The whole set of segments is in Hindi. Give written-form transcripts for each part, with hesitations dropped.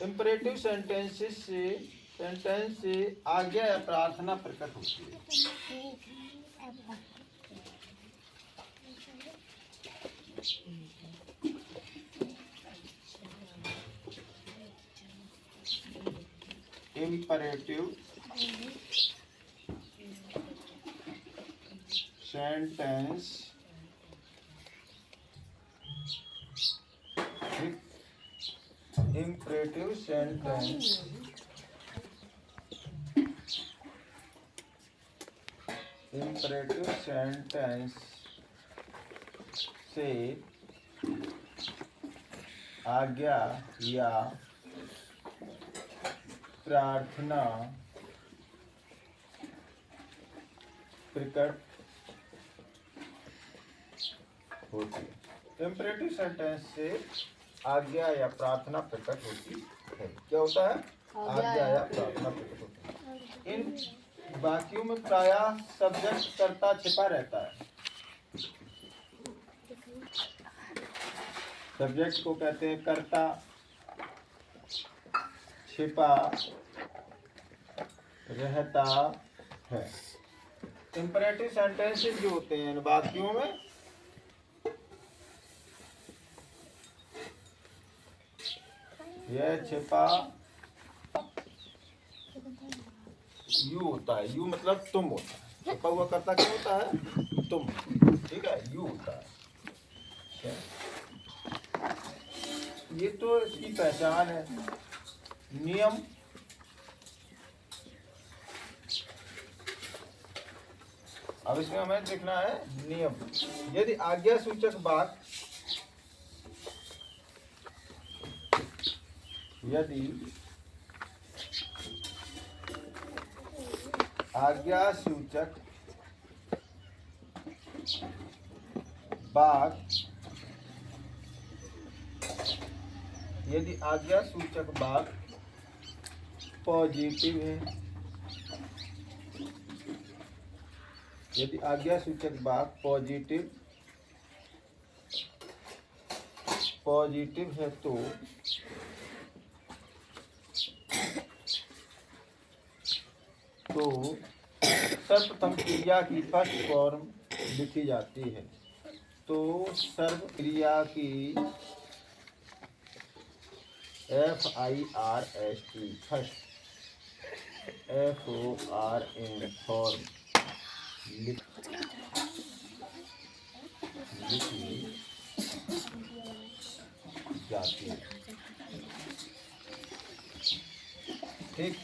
इम्परेटिव सेंटेंस से आज्ञा या प्रार्थना प्रकट होती है। इम्परेटिव सेंटेंस इम्परेटिव सेंटेंस से आज्ञा या प्रार्थना प्रकट होती है। इम्परेटिव सेंटेंस से आज्ञा या प्रार्थना प्रकट होती है। क्या होता है? आज्ञा या प्रार्थना प्रकट होती है। इन वाक्यों में प्रायः सब्जेक्ट कर्ता छिपा रहता है। सब्जेक्ट को कहते हैं कर्ता, छिपा रहता है। इम्परेटिव सेंटेंसेस जो होते हैं इन वाक्यों में यह छिपा यू होता है। यू मतलब तुम होता है। छिपा हुआ कर्ता क्या होता है? तुम। ठीक है, यू होता है। ये तो इसकी पहचान है। नियम अब इसमें हमें देखना है नियम। यदि आज्ञा सूचक वाक्य यदि आज्ञा सूचक वाक्य पॉजिटिव है, यदि आज्ञा सूचक वाक्य पॉजिटिव है तो सर्वप्रथम क्रिया की फर्स्ट फॉर्म लिखी जाती है। तो सर्व क्रिया की FIRST फर्स्ट FORM फॉर्म लिखी जाती है। ठीक।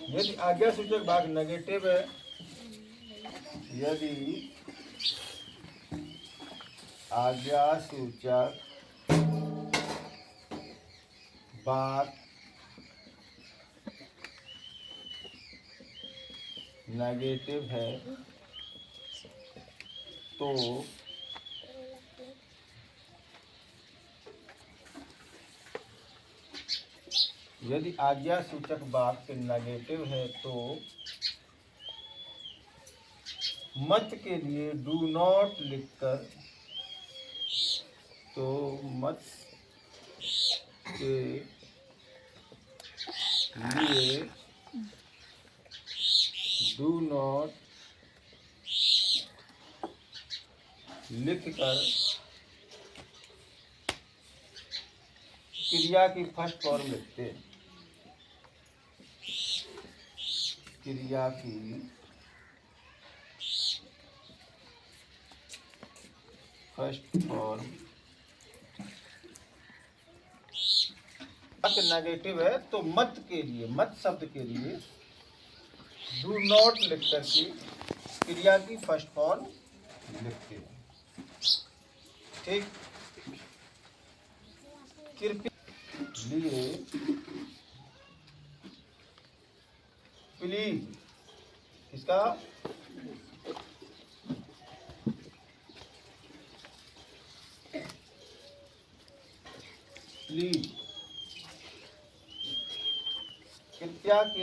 यदि आज्ञा सूचक वाक्य नेगेटिव है, यदि आज्ञा सूचक वाक्य नेगेटिव है तो यदि आज्ञा सूचक वाक्य नेगेटिव है तो मत के लिए डू नॉट लिखकर, तो मत के लिए डू नॉट लिखकर क्रिया की फर्स्ट फॉर्म लिखते हैं। क्रिया की फर्स्ट फॉर्म नेगेटिव है तो मत के लिए, मत शब्द के लिए डू नॉट लिख करके क्रिया की फर्स्ट फॉर्म लिखते हैं। ठीक। कृपया लिए प्लीज, इसका प्लीज कृपया के।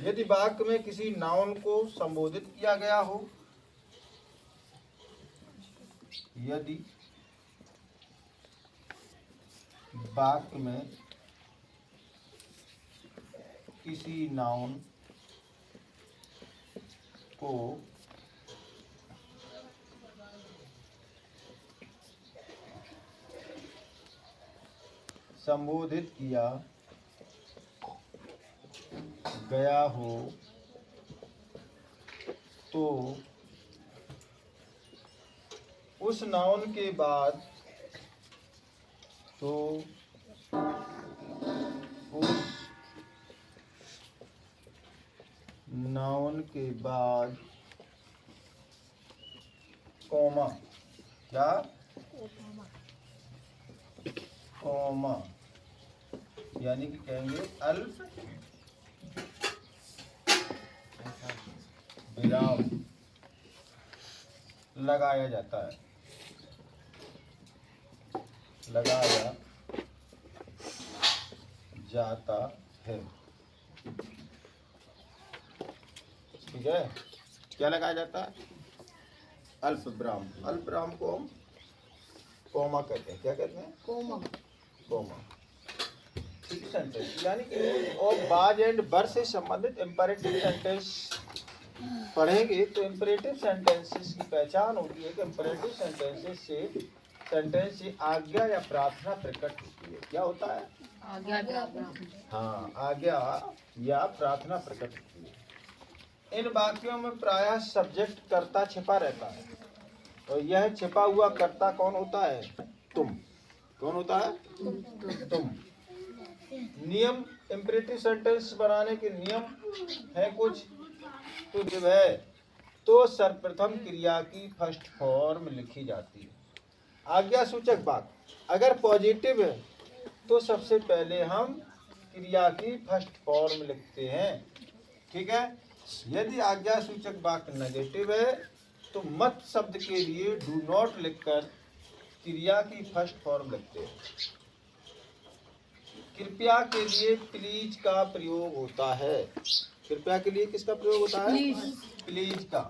यदि वाक्य में किसी नाउन को संबोधित किया गया हो, यदि वाक्य में किसी नाउन को संबोधित किया गया हो तो उस नाउन के बाद कॉमा क्या कॉमा यानी कि कहेंगे अल्प विराम लगाया जाता है, लगाया जाता है। ठीक है, क्या लगाया जाता है? अल्प विराम। अल्प विराम को हम कॉमा कहते हैं। क्या कहते हैं? कोमा। कॉमा। ठीक सेंटेंस यानी कि और बाज एंड बर से संबंधित इंपरेटिव सेंटेंस पढ़ेंगे तो इंपरेटिव सेंटेंसेस की पहचान होती है कि इंपरेटिव सेंटेंसेस से सेंटेंस से आज्ञा या प्रार्थना प्रकट होती है। क्या होता है? आज्ञा प्रार्थना। हाँ, आज्ञा या प्रार्थना प्रकट होती है। इन वाक्यों में प्रायः सब्जेक्ट कर्ता छिपा रहता है और यह छिपा हुआ कर्ता कौन होता है? तुम। कौन होता है? तुम। नियम इंपरेटिव सेंटेंस बनाने के नियम है कुछ। तो जब है तो सर्वप्रथम क्रिया की फर्स्ट फॉर्म लिखी जाती है। आज्ञा सूचक वाक्य अगर पॉजिटिव है तो सबसे पहले हम क्रिया की फर्स्ट फॉर्म लिखते हैं। ठीक है, यदि आज्ञा सूचक वाक्य नेगेटिव है तो मत शब्द के लिए डू नॉट लिखकर क्रिया की फर्स्ट फॉर्म लिखते हैं। कृपया के लिए प्लीज का प्रयोग होता है। कृपया के लिए किसका प्रयोग होता है? प्लीज का।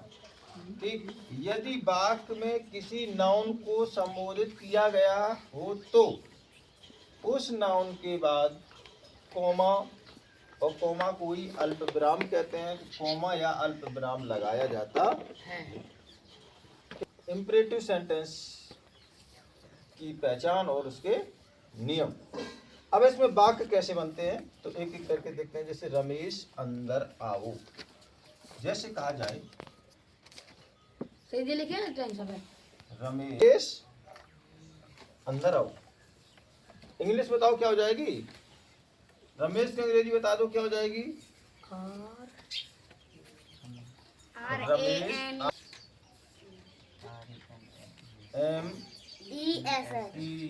ठीक, यदि वाक्य में किसी नाउन को संबोधित किया गया हो तो उस नाउन के बाद कॉमा, और कॉमा को ही अल्प विराम कहते हैं, कॉमा या अल्प विराम लगाया जाता है। इंपरेटिव सेंटेंस की पहचान और उसके नियम। अब इसमें वाक्य कैसे बनते हैं तो एक एक करके देखते हैं। जैसे रमेश अंदर आओ, जैसे कहा जाए सीधे लिखे ना टेंशन में। रमेश अंदर आओ। इंग्लिश बताओ क्या हो जाएगी? रमेश की अंग्रेजी बता दो क्या हो जाएगी? रमेश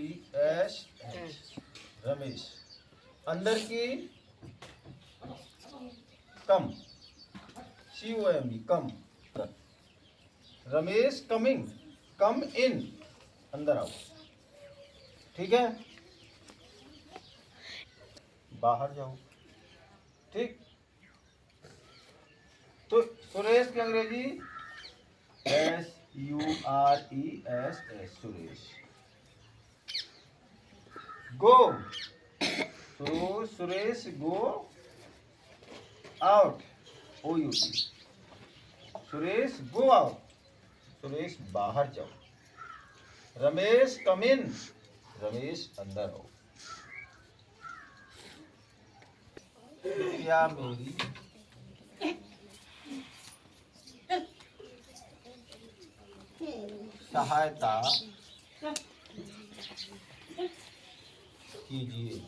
MES रमेश। अंदर की कम COME कम। रमेश कमिंग, कम इन, अंदर आओ। ठीक है, बाहर जाओ। ठीक, तो सुरेश की अंग्रेजी SURES सुरेश। गो, तो Suresh go out OUT। Suresh go out, Suresh बाहर जाओ। रमेश कम इन, रमेश अंदर आओ। क्या मेरी सहायता कीजिए।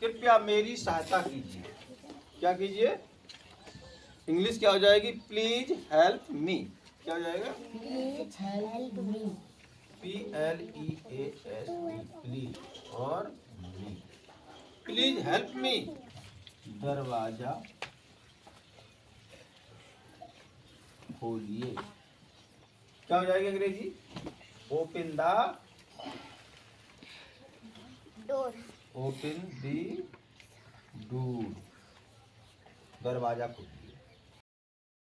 कृपया मेरी सहायता कीजिए। क्या कीजिए? इंग्लिश क्या हो जाएगी? Please help me. क्या हो जाएगा? Please help me. PLEAS please और मी। प्लीज हेल्प मी, दरवाजा खोलिए। क्या हो जाएगी अंग्रेजी? Open the door. Open the door, दरवाजा खोलिए।